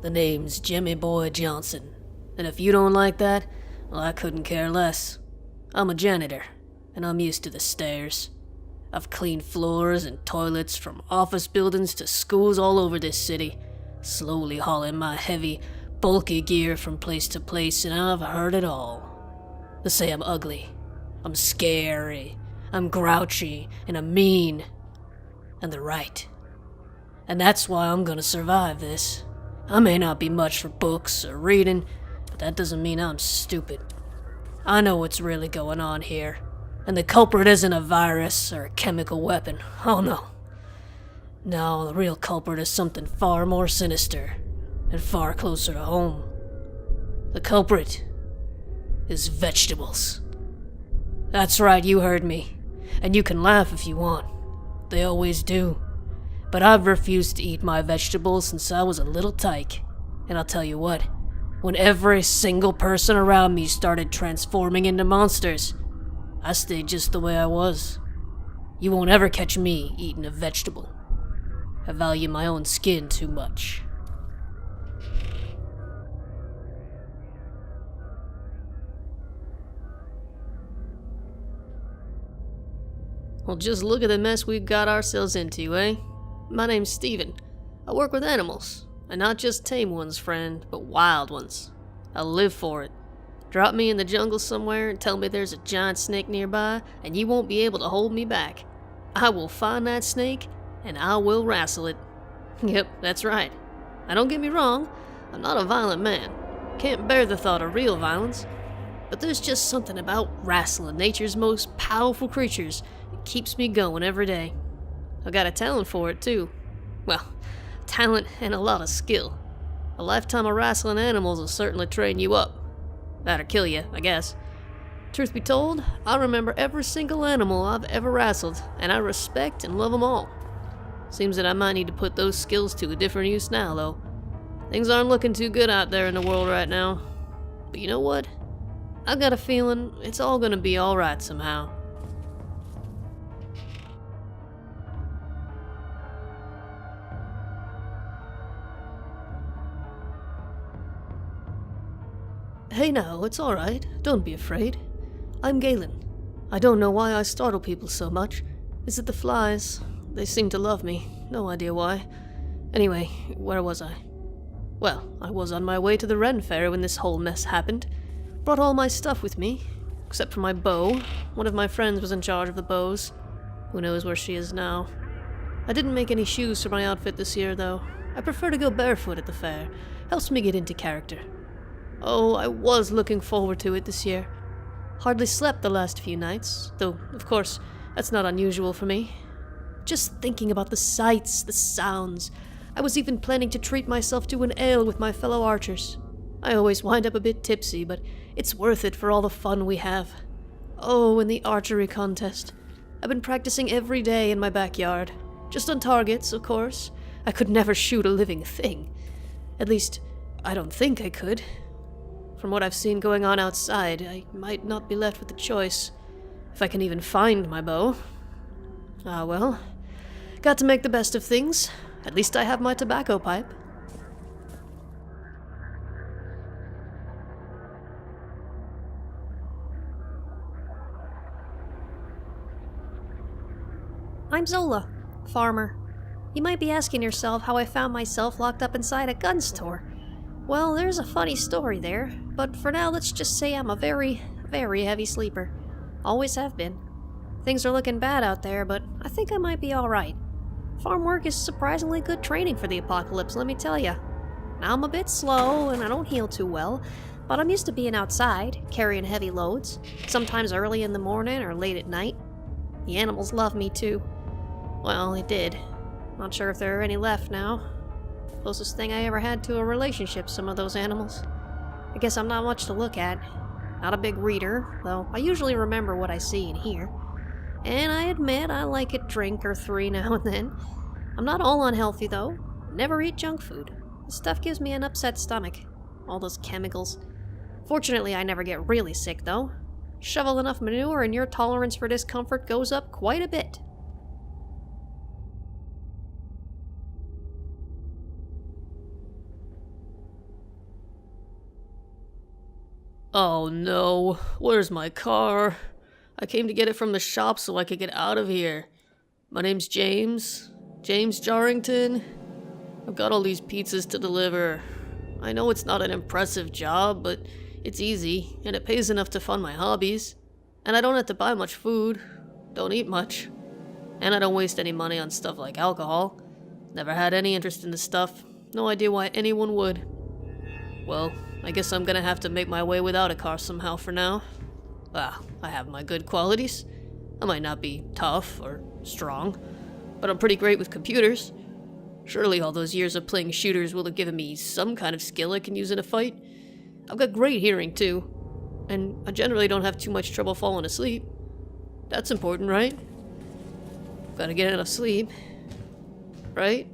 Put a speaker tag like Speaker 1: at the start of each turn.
Speaker 1: The name's Jimmy Boy Johnson, and if you don't like that, well, I couldn't care less. I'm a janitor, and I'm used to the stairs. I've cleaned floors and toilets from office buildings to schools all over this city, slowly hauling my heavy, bulky gear from place to place, and I've heard it all. They say I'm ugly, I'm scary, I'm grouchy, and I'm mean. And they're right. And that's why I'm gonna survive this. I may not be much for books or reading, but that doesn't mean I'm stupid. I know what's really going on here, and the culprit isn't a virus or a chemical weapon. Oh no. No, the real culprit is something far more sinister and far closer to home. The culprit is vegetables. That's right, you heard me. And you can laugh if you want. They always do. But I've refused to eat my vegetables since I was a little tyke. And I'll tell you what, when every single person around me started transforming into monsters, I stayed just the way I was. You won't ever catch me eating a vegetable. I value my own skin too much. Well, just look at the mess we've got ourselves into, eh? My name's Steven. I work with animals, and not just tame ones, friend, but wild ones. I live for it. Drop me in the jungle somewhere and tell me there's a giant snake nearby, and you won't be able to hold me back. I will find that snake, and I will wrestle it. Yep, that's right. Now don't get me wrong, I'm not a violent man. Can't bear the thought of real violence. But there's just something about wrestling nature's most powerful creatures that keeps me going every day. I got a talent for it, too. Well, talent and a lot of skill. A lifetime of wrestling animals will certainly train you up. That or kill you, I guess. Truth be told, I remember every single animal I've ever wrestled, and I respect and love them all. Seems that I might need to put those skills to a different use now, though. Things aren't looking too good out there in the world right now. But you know what? I've got a feeling it's all gonna be alright somehow. Hey now, it's alright. Don't be afraid. I'm Galen. I don't know why I startle people so much. Is it the flies? They seem to love me. No idea why. Anyway, where was I? Well, I was on my way to the Ren Faire when this whole mess happened. Brought all my stuff with me, except for my bow. One of my friends was in charge of the bows. Who knows where she is now. I didn't make any shoes for my outfit this year, though. I prefer to go barefoot at the fair. Helps me get into character. Oh, I was looking forward to it this year. Hardly slept the last few nights, though, of course, that's not unusual for me. Just thinking about the sights, the sounds. I was even planning to treat myself to an ale with my fellow archers. I always wind up a bit tipsy, but it's worth it for all the fun we have. Oh, and the archery contest. I've been practicing every day in my backyard. Just on targets, of course. I could never shoot a living thing. At least, I don't think I could. From what I've seen going on outside, I might not be left with a choice. If I can even find my bow. Ah well. Got to make the best of things. At least I have my tobacco pipe.
Speaker 2: I'm Zola, farmer. You might be asking yourself how I found myself locked up inside a gun store. Well, there's a funny story there, but for now let's just say I'm a very, very heavy sleeper. Always have been. Things are looking bad out there, but I think I might be alright. Farm work is surprisingly good training for the apocalypse, let me tell ya. Now I'm a bit slow and I don't heal too well, but I'm used to being outside, carrying heavy loads, sometimes early in the morning or late at night. The animals love me too. Well, they did. Not sure if there are any left now. Closest thing I ever had to a relationship, some of those animals. I guess I'm not much to look at. Not a big reader, though I usually remember what I see and hear. And I admit I like a drink or three now and then. I'm not all unhealthy, though. Never eat junk food. The stuff gives me an upset stomach. All those chemicals. Fortunately, I never get really sick, though. Shovel enough manure and your tolerance for discomfort goes up quite a bit.
Speaker 1: Oh no, where's my car? I came to get it from the shop so I could get out of here. My name's James Jarrington. I've got all these pizzas to deliver. I know it's not an impressive job, but it's easy, and it pays enough to fund my hobbies. And I don't have to buy much food, don't eat much, and I don't waste any money on stuff like alcohol. Never had any interest in this stuff, no idea why anyone would. Well, I guess I'm gonna have to make my way without a car somehow for now. I have my good qualities. I might not be tough or strong, but I'm pretty great with computers. Surely all those years of playing shooters will have given me some kind of skill I can use in a fight. I've got great hearing too, and I generally don't have too much trouble falling asleep. That's important, right? Gotta get enough sleep, right?